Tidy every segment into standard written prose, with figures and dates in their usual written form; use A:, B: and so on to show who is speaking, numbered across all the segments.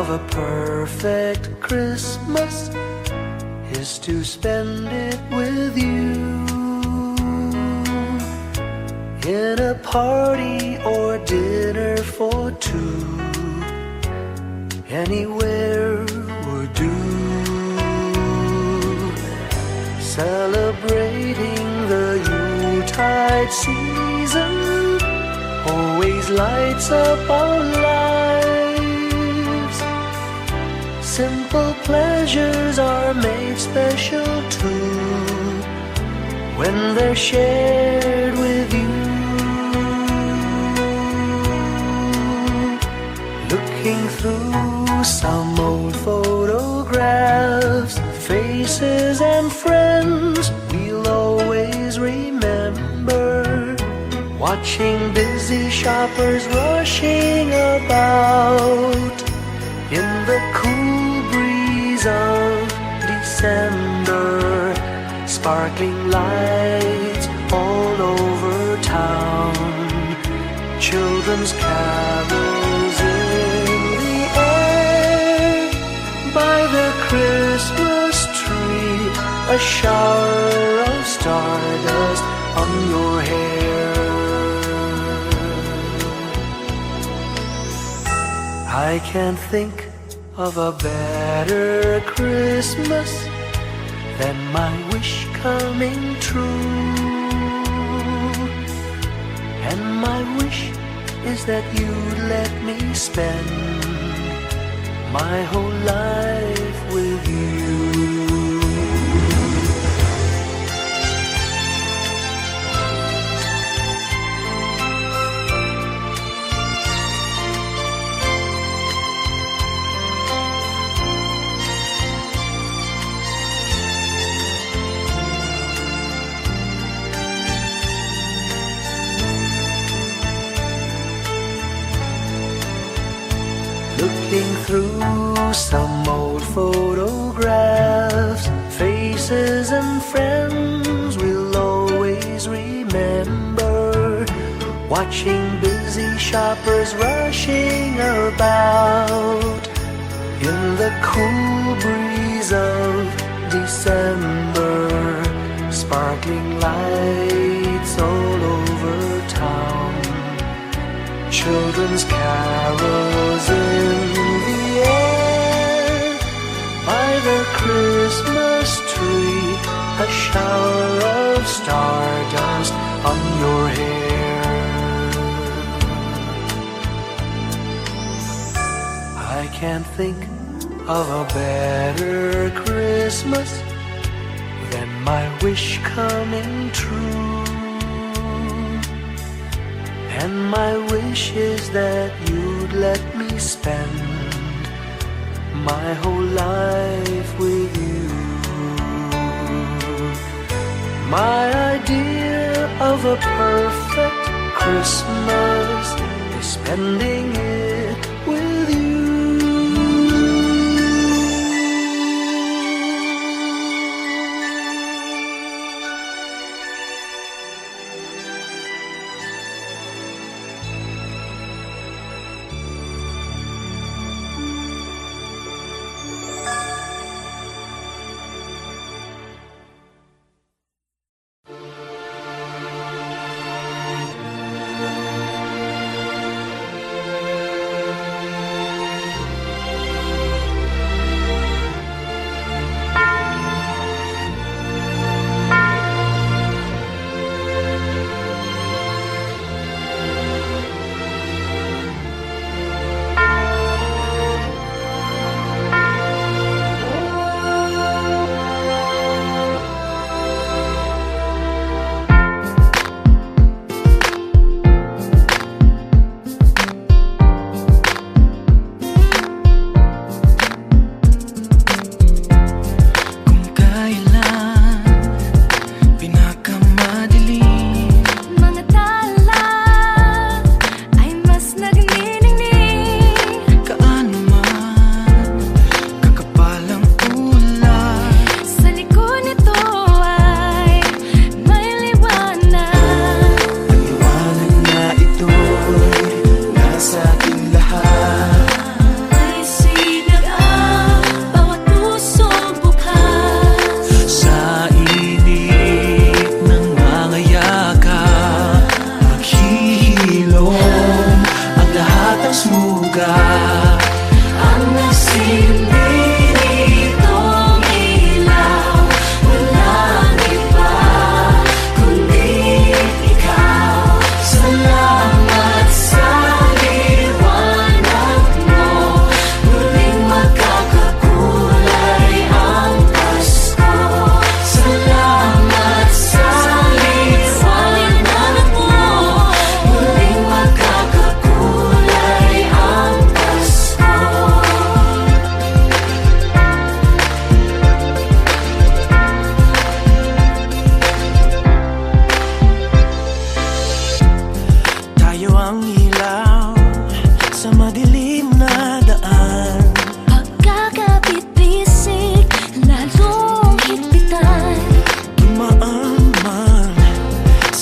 A: of a perfect Christmas is to spend it with you, in a party or dinner for two. Anywhere would do. Celebrating the Yuletide season always lights up our lives. Simple pleasures are made special too when they're shared with you. Looking through some old photographs, faces and friends we'll always remember. Watching busy shoppers rushing about in the cool breeze of December. Sparkling lights all over town, children's carols in the air. By the Christmas tree, a shower of stardust on your hair. I can't think of a better Christmas than my wish coming true. And my wish is that you'd let me spend my whole life with you. Looking through some old photographs, faces and friends we'll always remember. Watching busy shoppers rushing about in the cool breeze of December. Sparkling lights all over town, children's carols in the air. By the Christmas tree, a shower of stardust on your hair. I can't think of a better Christmas than my wish coming true. And my wish is that you'd let me spend my whole life with you. My idea of a perfect Christmas is spending it with you.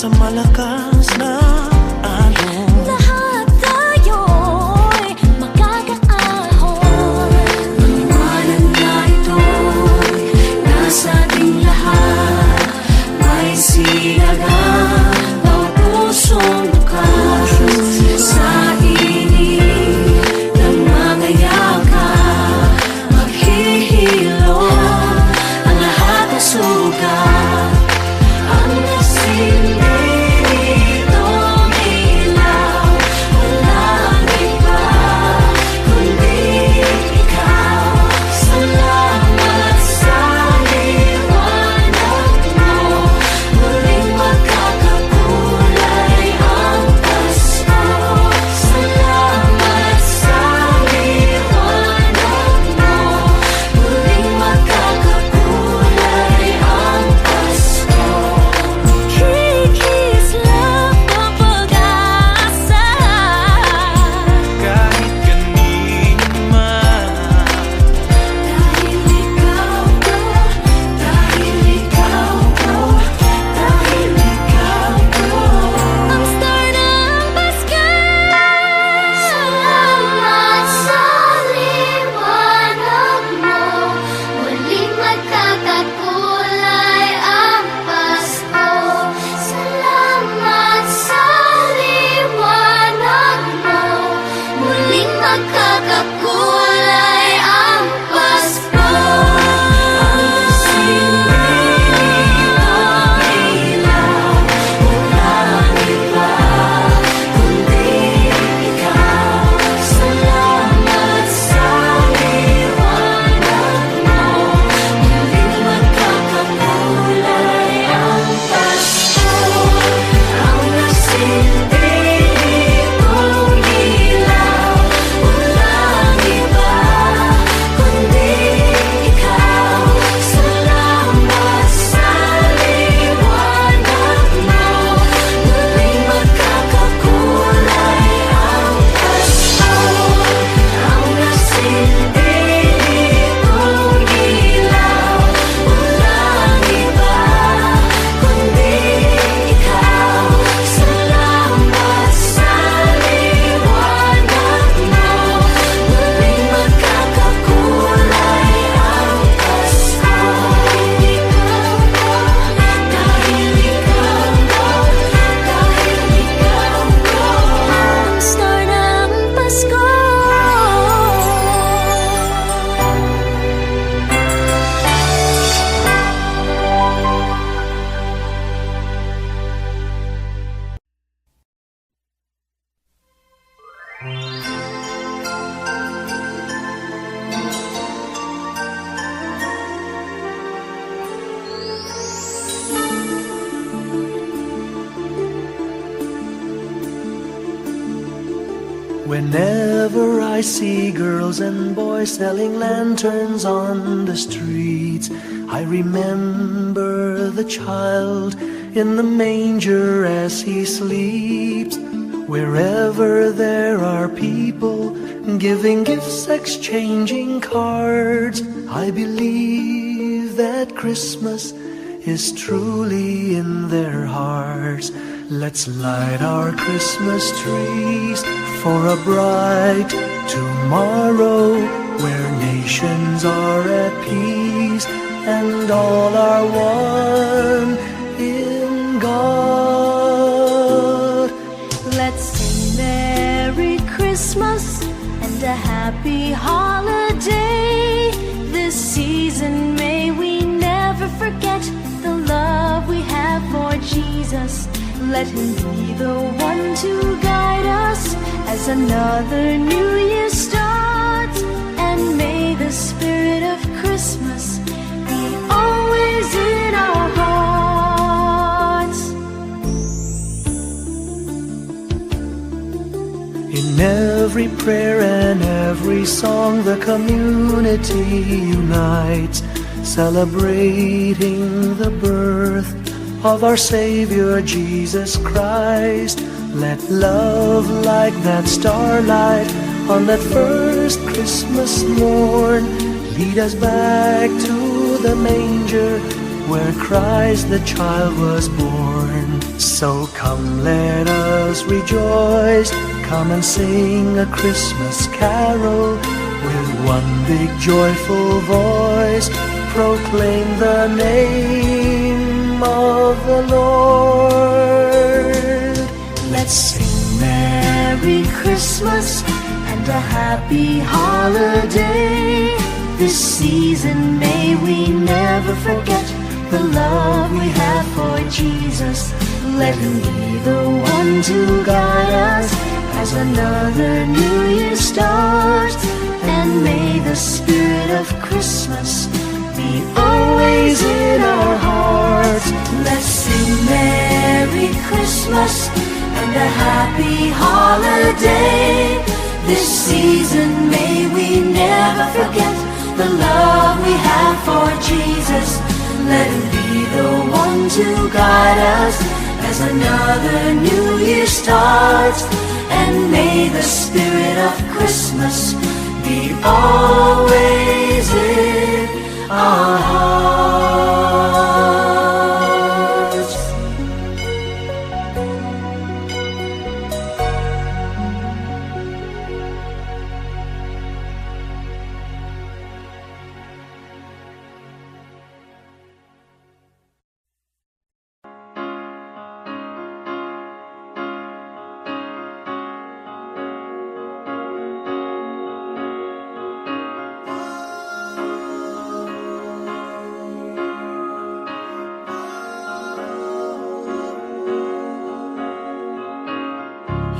A: sa malakas na alon.
B: Lahat tayo'y makakaahon.
A: Liwanag na ito'y nasa ating lahat. May sinagang bawat pusong bukas. Sa init ng mga yakap, maghihilom ang lahat ng sugat. Ang nasilbi nitong ilaw, walang iba kundi ikaw. Salamat sa liwanag mo, muling magkakakulay ang Pasko. Salamat sa liwanag mo, muling magkakakulay ang Pasko.
B: Kikislap ang pag-asa.
A: Kahit kanino man, dahil ikaw ko, dahil ikaw ko, dahil ikaw ko.
B: Ang star ng Pasko. Salamat sa liwanag mo, muling magkakakulay ang Pasko. Salamat sa liwanag mo, muling magkakakulay ang Pasko.
A: Whenever I see girls and boys selling lanterns on the streets, I remember the child in the manger as he sleeps. Wherever there are people giving gifts, exchanging cards, I believe that Christmas is truly in their hearts. Let's light our Christmas trees for a bright tomorrow, where nations are at peace and all are one in God.
B: Let's sing Merry Christmas and a happy holiday. This season may we never forget the love we have for Jesus. Let him be the one to guide us as another new year starts. And may the spirit of Christmas be always in our hearts.
A: In every prayer and every song, the community unites, celebrating the birth of our Savior Jesus Christ. Let love like that starlight on that first Christmas morn lead us back to the manger where Christ the child was born. So come, let us rejoice. Come and sing a Christmas carol. With one big joyful voice, proclaim the name of the Lord.
B: Let's sing Merry Christmas and a happy holiday. This season may we never forget the love we have for Jesus. Let him be the one to guide us as another new year starts. And may the spirit of Christmas be always in our hearts. Let's sing Merry Christmas and a happy holiday. This season may we never forget the love we have for Jesus. Let him be the one to guide us as another new year starts. And may the spirit of Christmas be always in our hearts.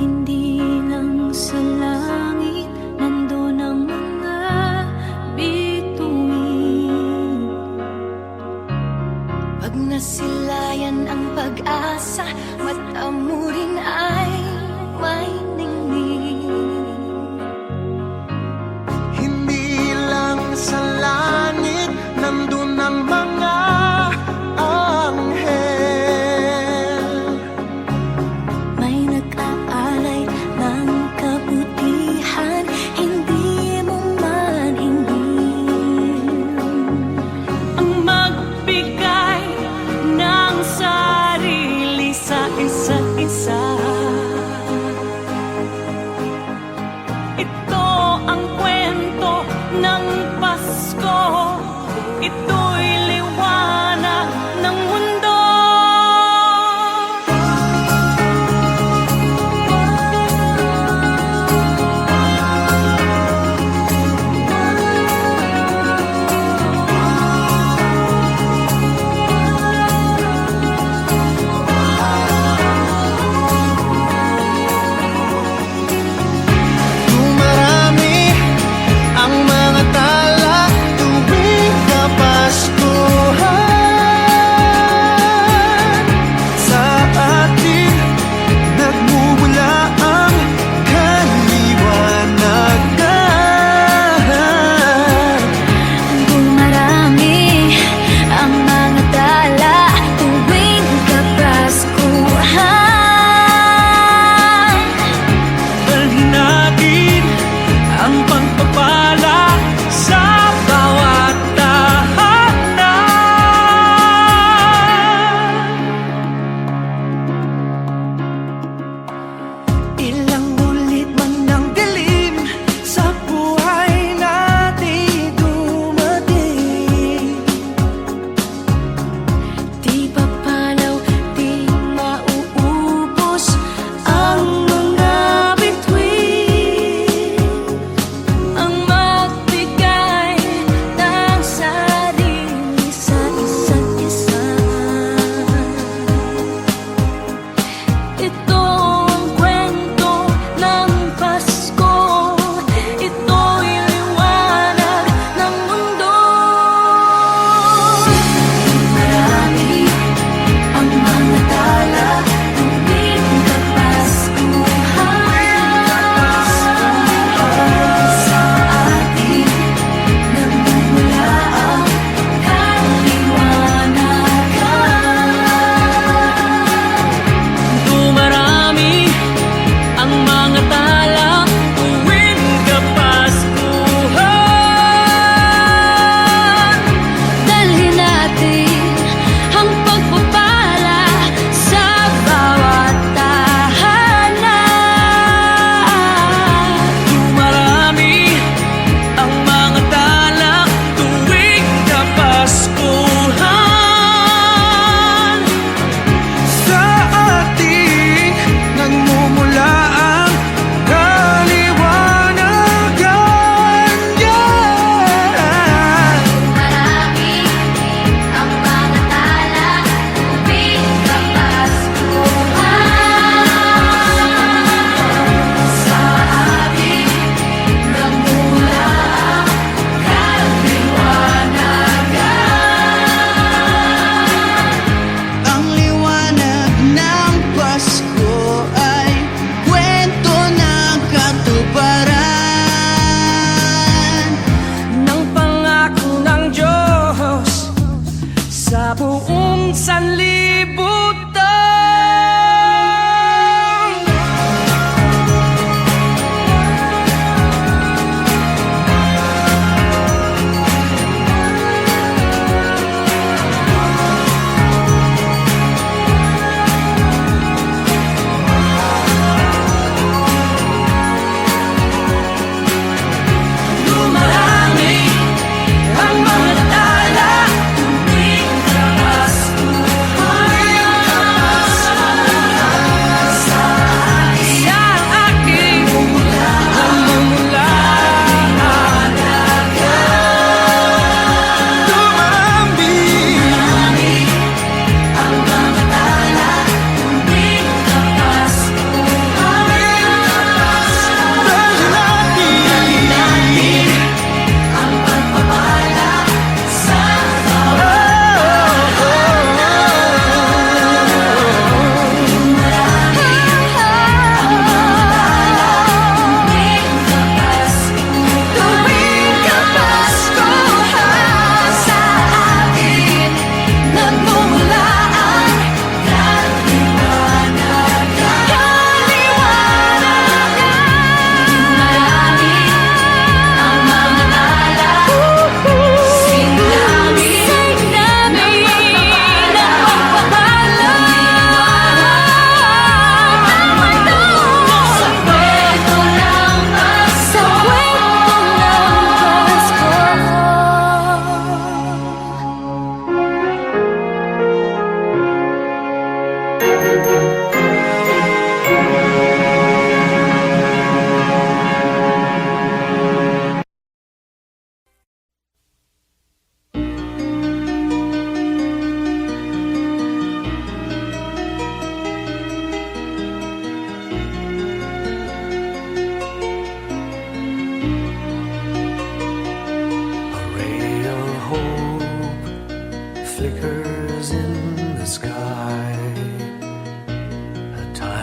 B: Hindi lang sa langit nandun ang mga bituin. Pag nasilayan ang pag-asa, mata mo rin ay may ningning.
C: Hindi lang sa langit nandun ang mga anghel.
B: May nag-aalay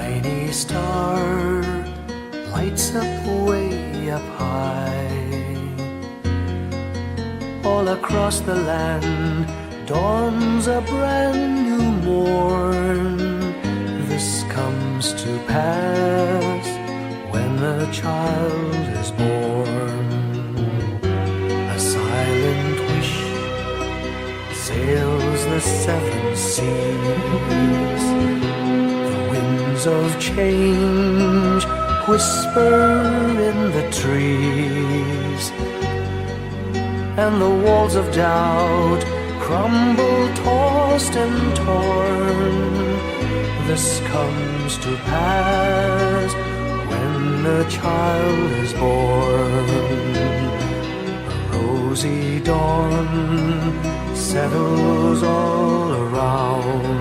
A: tiny star lights up way up high. All across the land dawns a brand new morn. This comes to pass when a child is born. A silent wish sails the seven seas. The winds of change whisper in the trees, and the walls of doubt crumble, tossed and torn. This comes to pass when a child is born. A rosy dawn settles all around.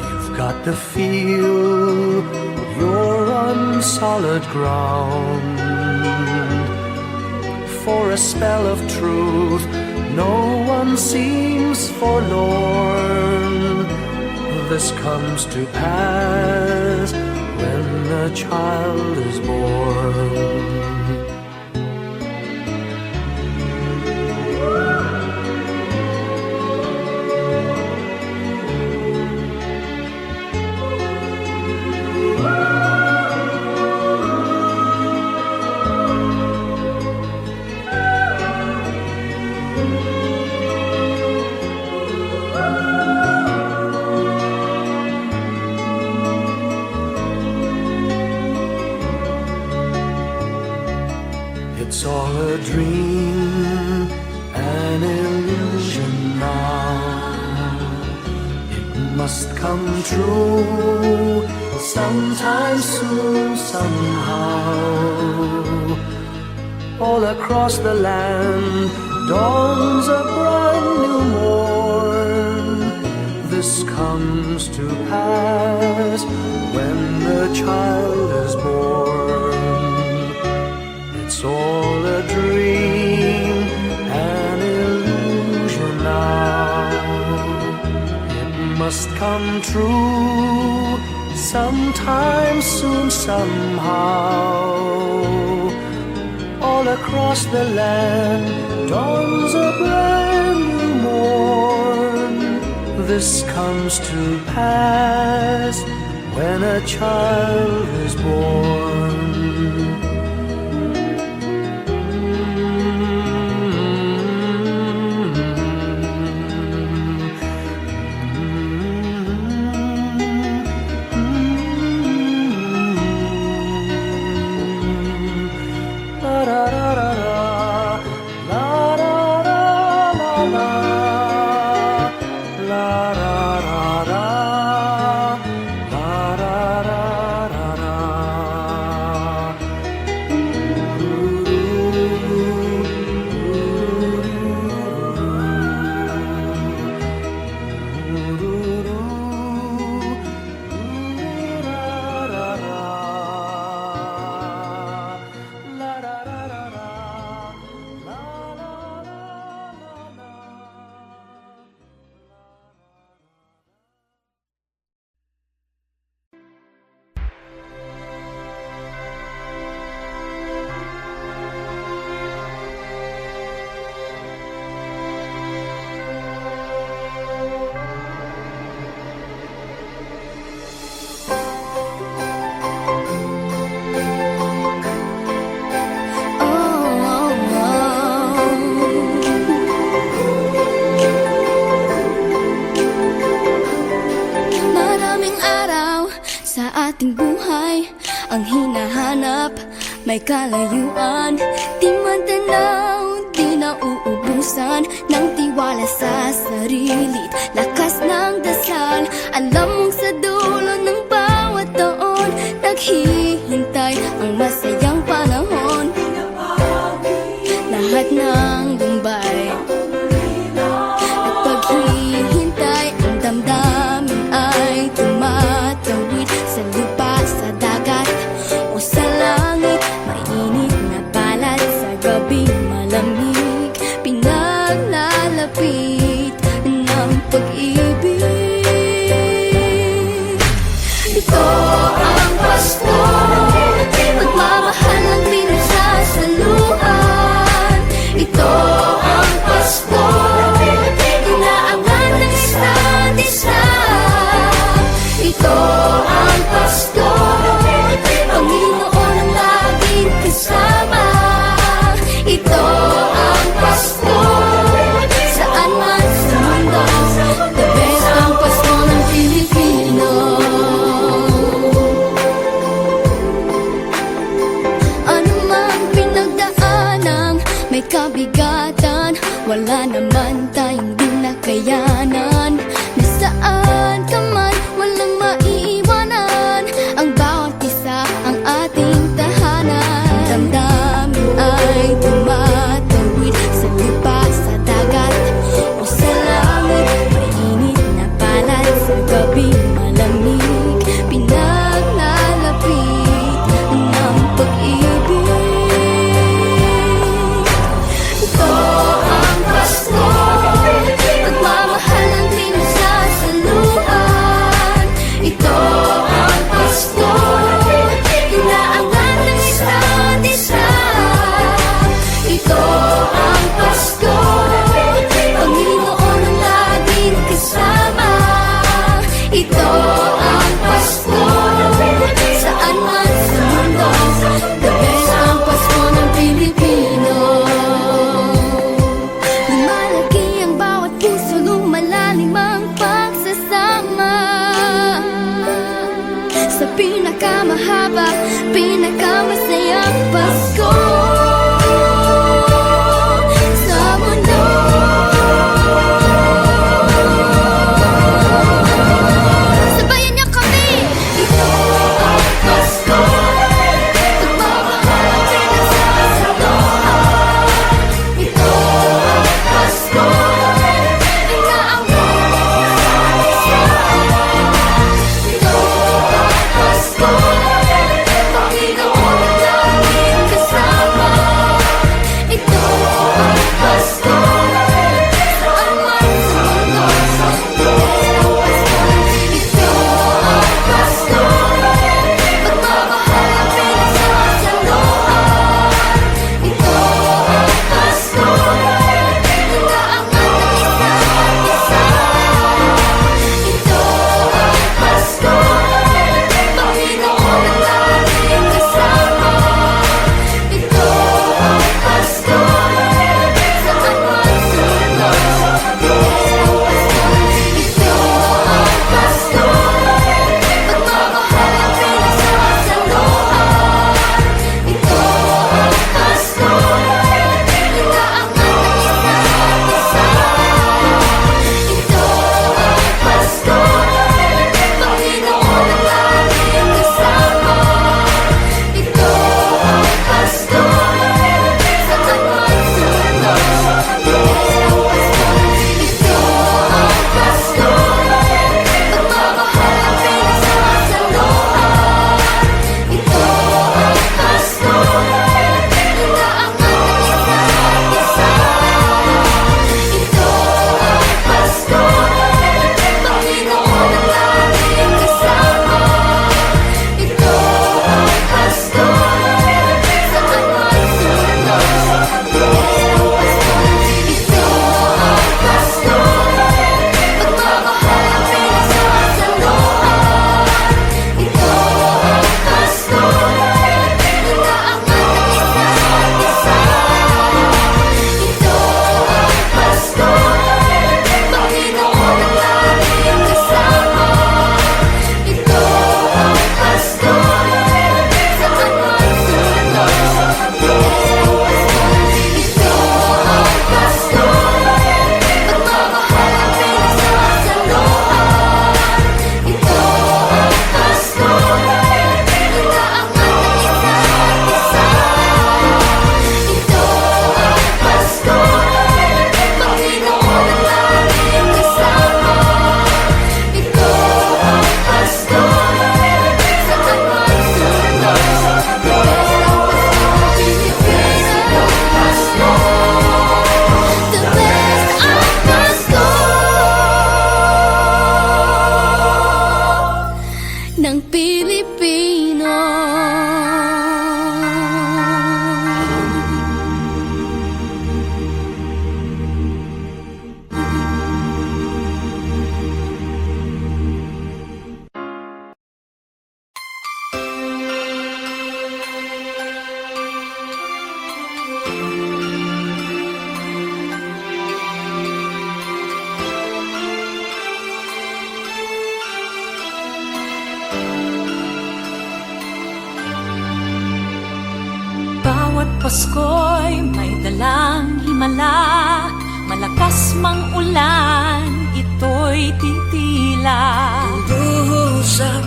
A: You've got to feel you're on solid ground. For a spell of truth, no one seems forlorn. This comes to pass when a child is born. It's all a dream, an illusion now. It must come true sometime soon, somehow. All across the land dawns a brand new morn. This comes to pass when the child is born. It's all a dream, an illusion now. It must come true sometime soon, somehow. All across the land dawns a brand new morn. This comes to pass when a child is born.
D: ating buhay ang hinahanap, may kalayuan, di matanaw, di nauubusan ng tiwala sa sarili't lakas ng dasal. Alam mong sa dulo ng bawat taon naghihintay ang masayang panahon. Lahat ng lumbay at paghihintay, ang damdamin ay tumatawid sa lupa, sa dagat o sa langit. Mainit na balat sa gabing malamig, pinaglalapit ng pag-ibig. Ito ang Pasko, pagmamahal ang pinagsasaluhan. Ito ang Pasko, inaangan ng isa't isa. Ito ang Pasko, Panginoon ang laging kasama. Ito ang Pasko, saan man sa mundo, the best ang Pasko ng Pilipino. Ano mang pinagdaanang may kabigatan, wala naman tayong di nakayanan. Nasaan ka man, walang maiiwanan, ang bawat isa ang ating tahanan. Damdamin ay tumatawid sa lupa, sa dagat o sa langit. Mainit na palad sa gabi malamig, pinaglalapit ng pag-ibig. Ito ang Pasko, pagmamahal ang pinagsasaluhan. Ito ang Pasko, inaangan ng isa't isa. Ito ang Pasko, Panginoon ang laging kasama. Ito ang Pasko, saan man sa mundo, the best ang Pasko ng Pilipino. Lumalaki ang bawat puso, lumalalim ang pagsasama. Sa pinakamahaba, pinakamasayang Pasko sa mundo. Sabayan niyo kami! Ito ang Pasko, pagmamahal ang pinagsasaluhan. Ito ang Pasko, inaangan ng isa't isa. Ito ang Pasko, Panginoon ang laging kasama. ng Pilipino.
B: Bawat Pasko'y may dalang himala, malakas mang ulan, ito'y titila.
A: Usap,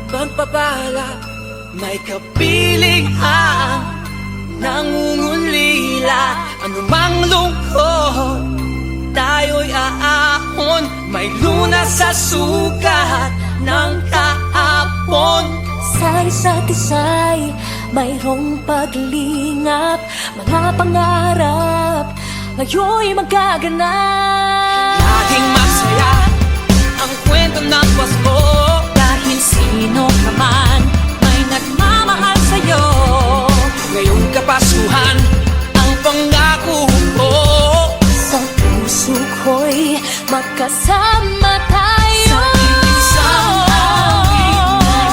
A: pagpapala, may kapiling ang nangungulila. Anumang lungkot, tayo'y aahon, may lunas sa sukat ng kahapon.
B: Sa isa't isa'y mayroong paglingap, mga pangarap ngayon'y magaganap.
A: Laging masaya ang kwento ng Pasko,
B: Dahil sino ka man may nagmamahal sa'yo.
A: ngayong Kapaskuhan ang pangako ko.
B: Sa puso ko'y magkasama tayo.
A: Sa isang awit na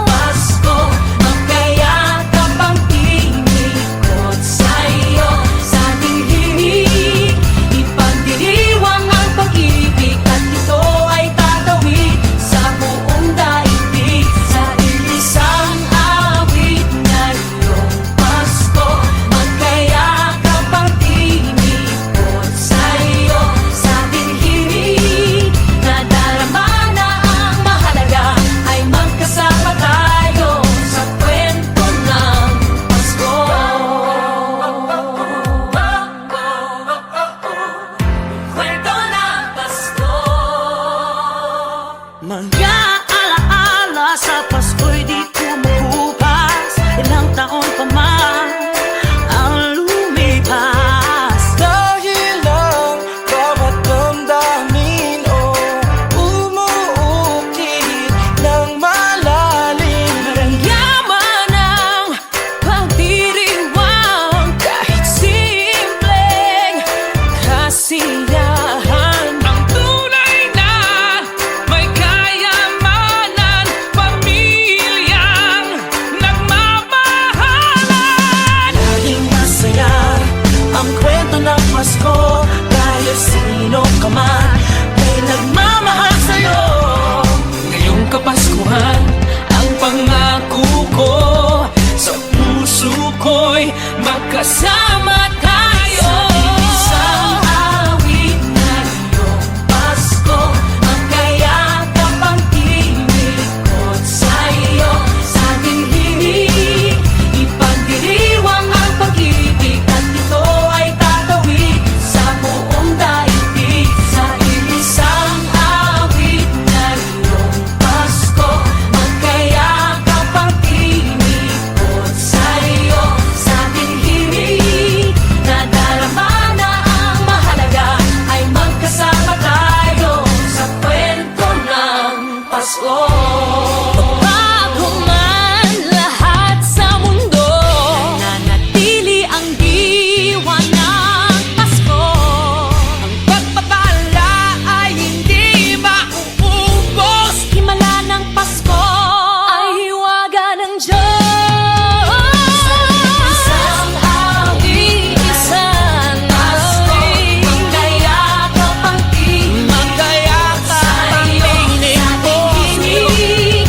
A: Pasko, magkayakap ang tinikot sa'yo.
B: Sa ating himig, ipagdiriwang ang pag-ibig, at ito ay tatawid sa buong daigdig. Sa isang awit ngayong Pasko, magkayakap ang tinikot sa'yo. Sa ating himig, nadarama na ang mahalaga, ay magkasama tayo sa kwento ng Pasko. Kwento ng Pasko.
A: Mga alaala sa Pasko'y di kumukupas, ilang taon pa man ang lumipas. Dahil ang bawat damdamin umuukit ng malalim.
B: Yaman ang pagdiriwang, kahit simpleng kasiyahan.
A: Ang tunay na may kayamanan, pamilyang nagmamahalan. Laging masaya ang kwento ng Pasko, dahil sino ka man may nagmamahal sa'yo. Ngayong Kapaskuhan ang pangako ko, sa puso ko'y magkasama tayo.
B: Isang awit ngayong Pasko, magkayakap ang tinikot sa'yo. Sa ating himig, ipagdiriwang ang pag-ibig, at ito ay tatawid sa buong daigdig. Sa isang awit ngayong Pasko, magkayakap ang tinikot sa'yo. Sa ating himig, nadarama na ang mahalaga, ay magkasama tayo sa kwento ng Pasko. Bago man lahat sa mundo, nananatili ang diwa ng Pasko.
A: Ang pagpapala ay hindi mauubos.
B: Himala ng Pasko ay hiwaga ng Diyos. Isang awit, isang awit, magkayakap ang tinig
A: Magkayakap ang
B: sa'yo.
A: tinig
B: Sa ating himig,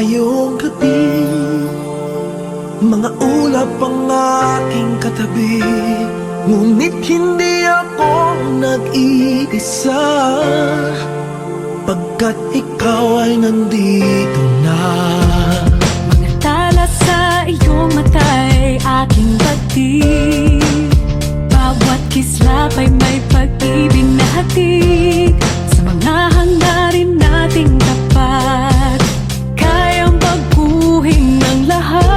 A: ngayong gabi, mga ulap ang aking katabi, ngunit hindi ako nag-iisa, pagkat ikaw ay nandito na.
B: Mga tala sa iyong mata'y aking batid, bawat kislap ay may pag-ibig na hatid. Sa mga hangarin nating tapat, kayang baguhin ng lahat.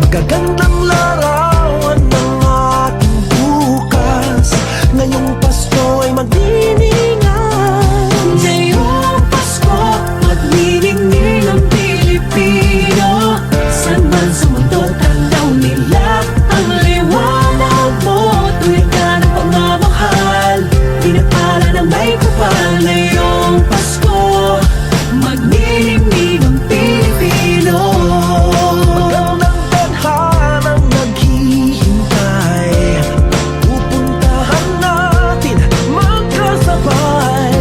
A: Magagandang larawan ng ating bukas, ngayong Pasko ay magdiningan.
B: Ngayong Pasko, magniningning ang Pilipino. Saan man sa mundo, tanaw nila ang liwanag mo. Tuwid ka ng pagmamahal, pinapala ng may kapal. Ngayong Pasko, magniningning ang Pilipino.
A: Magandang tadhanang naghihintay, pupuntahan natin magkasabay.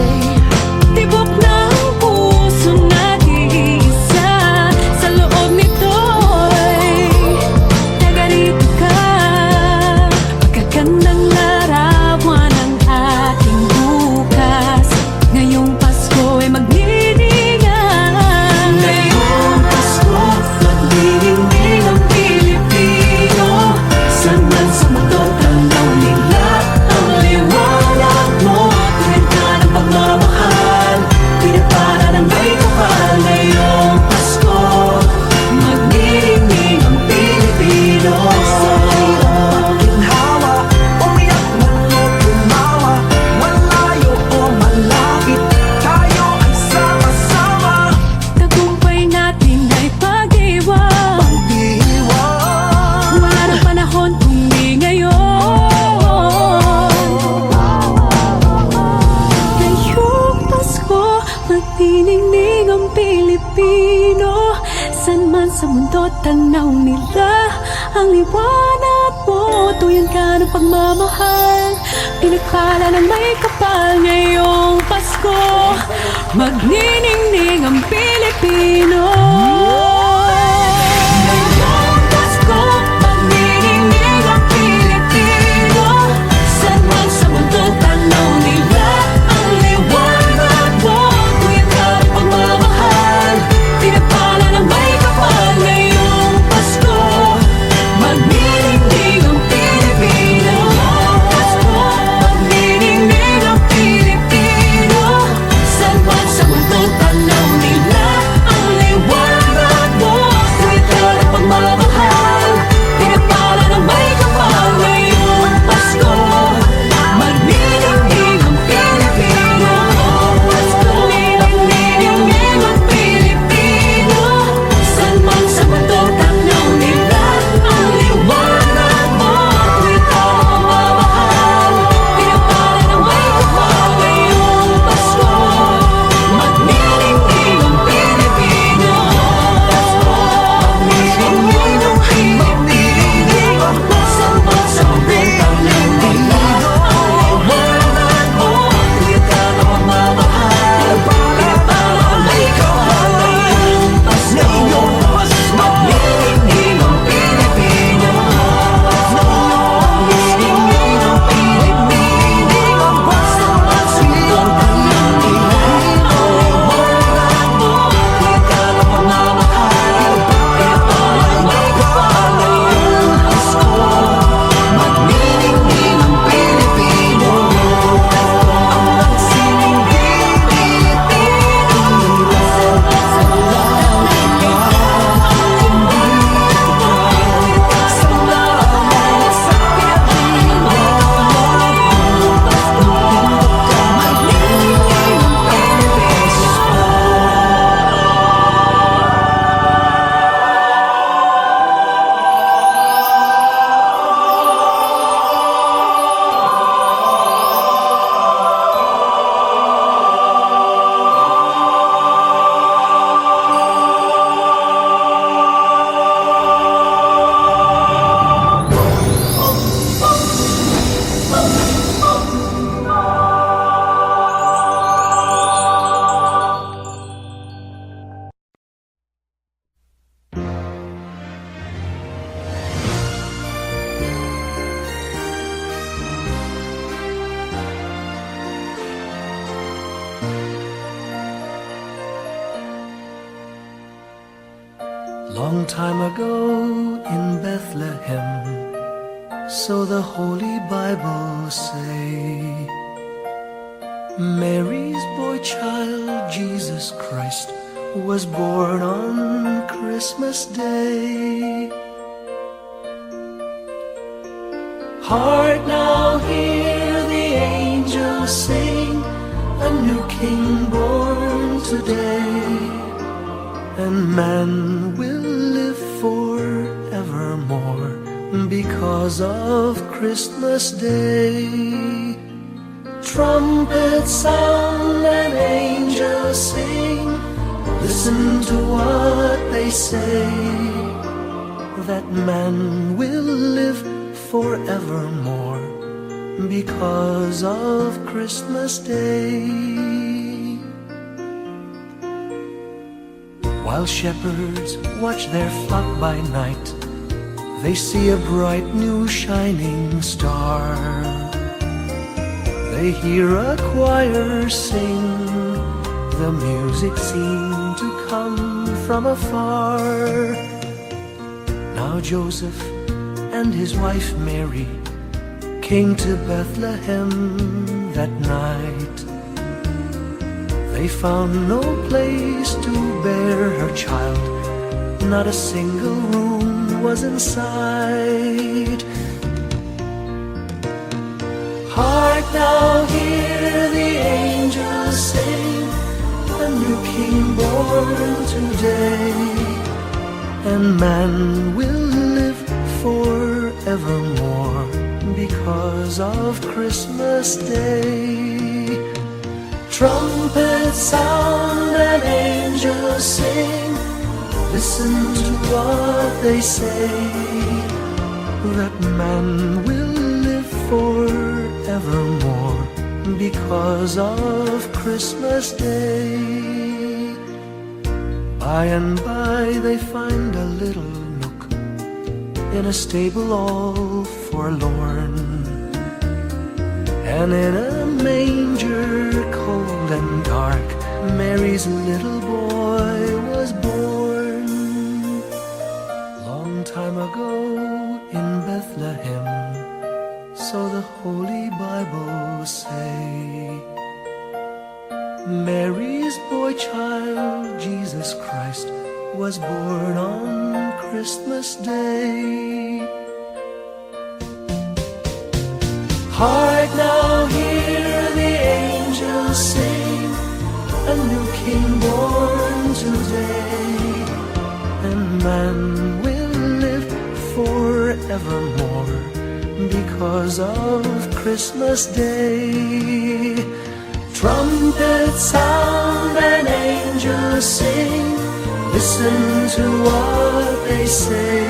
B: Tibok ng puso nag-iisa, sa loob nito'y nagarito ka. Magagandang larawan ng ating bukas, ngayong Pasko ay magniningan. Ngayong Pasko, magniningning ang Pilipino. Saan man sa mundo, tanaw nila ang liwanag mo. Tuwid ka ng pagmamahal, pinapala ng may kapal. Ngayong Pasko, magniningning ang Pilipino.
A: Ginhawa, umiyak man o tumawa, malayo o malapit, tayo ay sama-sama.
B: Tagumpay natin ay pag-iwan,
A: Pag-iwan,
B: wala ng panahon kung di ngayon. Ngayong Pasko, magniningning ang Pilipino. Saan man sa mundo, tanaw nila ang liwanag mo. Tuyan ka ng pagmamahal, pinagpala ng may kapal. Ngayong Pasko, magniningning ang Pilipino. Ngayong Pasko, magniningning ang Pilipino. Saan man sa mundo, tanaw nila ang liwanag mo. Tuyan ka ng pagmamahal, pinagpala ng may kapal. Ngayong Pasko, magniningning ang Pilipino. Pasko, magniningning ang Pilipino. Saan man sa mundo, tanaw nila ang liwanag
A: Long time ago in Bethlehem, so the Holy Bible say, Mary's boy child, Jesus Christ, was born on Christmas Day. Hark now, hear the angels sing, a new King born today, and man will live forevermore because of Christmas Day. Trumpets sound and angels sing, listen to what they say, that man will live forevermore because of Christmas Day. While shepherds watch their flock by night, they see a bright new shining star. They hear a choir sing, the music seemed to come from afar. Now Joseph and his wife Mary came to Bethlehem that night. They found no place to bear her child, not a single room was in sight. Hark now, hear the angels sing, a new King born today, and man will live forevermore because of Christmas Day. Trumpets sound and angels sing, listen to what they say, that man will live forevermore because of Christmas Day. By and by they find a little nook in a stable all forlorn, and in a manger cold and dark, Mary's little boy was born. Long time ago in Bethlehem, so the Holy Bible say, Mary's boy child, Jesus Christ, was born on Christmas Day. Hark now, hear the angels sing, a new King born today, and man will live forevermore because of Christmas Day. Trumpets sound and angels sing, listen to what they say,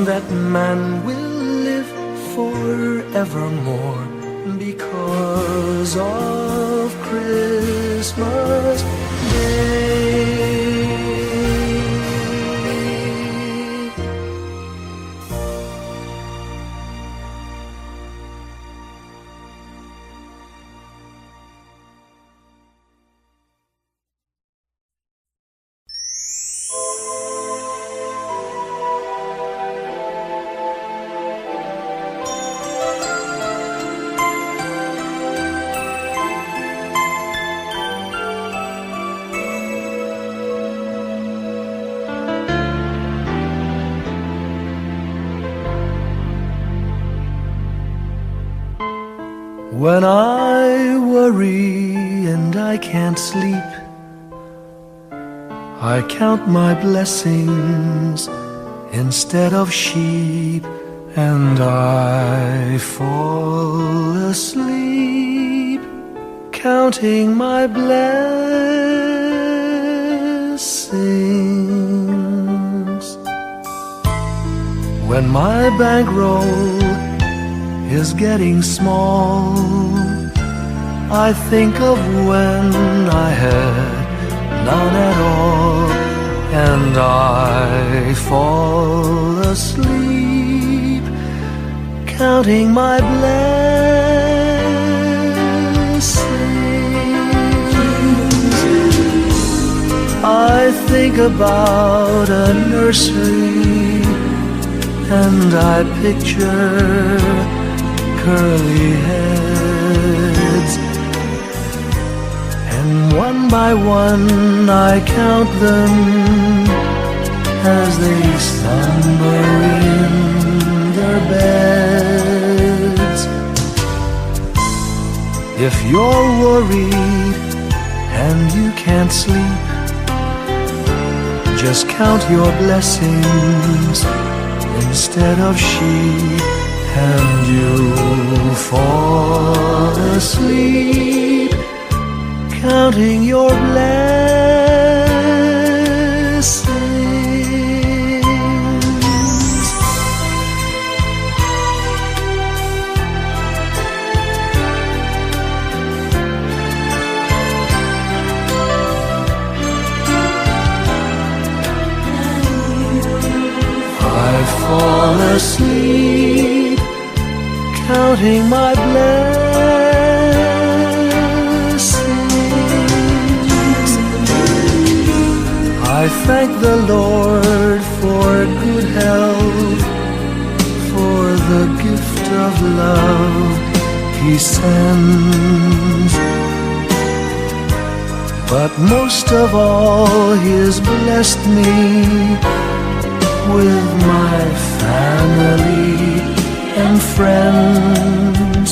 A: that man will live forevermore because of Christmas Day. When I worry and I can't sleep, I count my blessings instead of sheep, and I fall asleep counting my blessings. When my bankroll is getting small, I think of when I had none at all, and I fall asleep counting my blessings. I think about a nursery, and I picture curly heads, and one by one I count them as they slumber in their beds. If you're worried and you can't sleep, just count your blessings instead of sheep, and you'll fall asleep counting your blessings. I fall asleep counting my blessings. I thank the Lord for good health, for the gift of love He sends. But most of all, He has blessed me with my family and friends.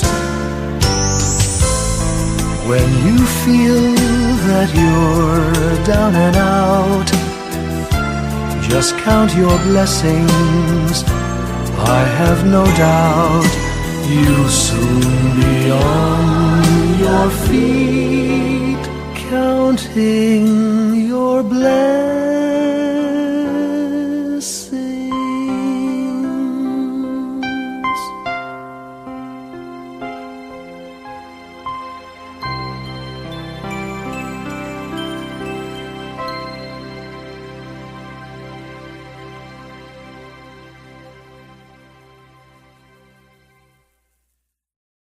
A: When you feel that you're down and out, just count your blessings. I have no doubt you'll soon be on your feet, counting your blessings.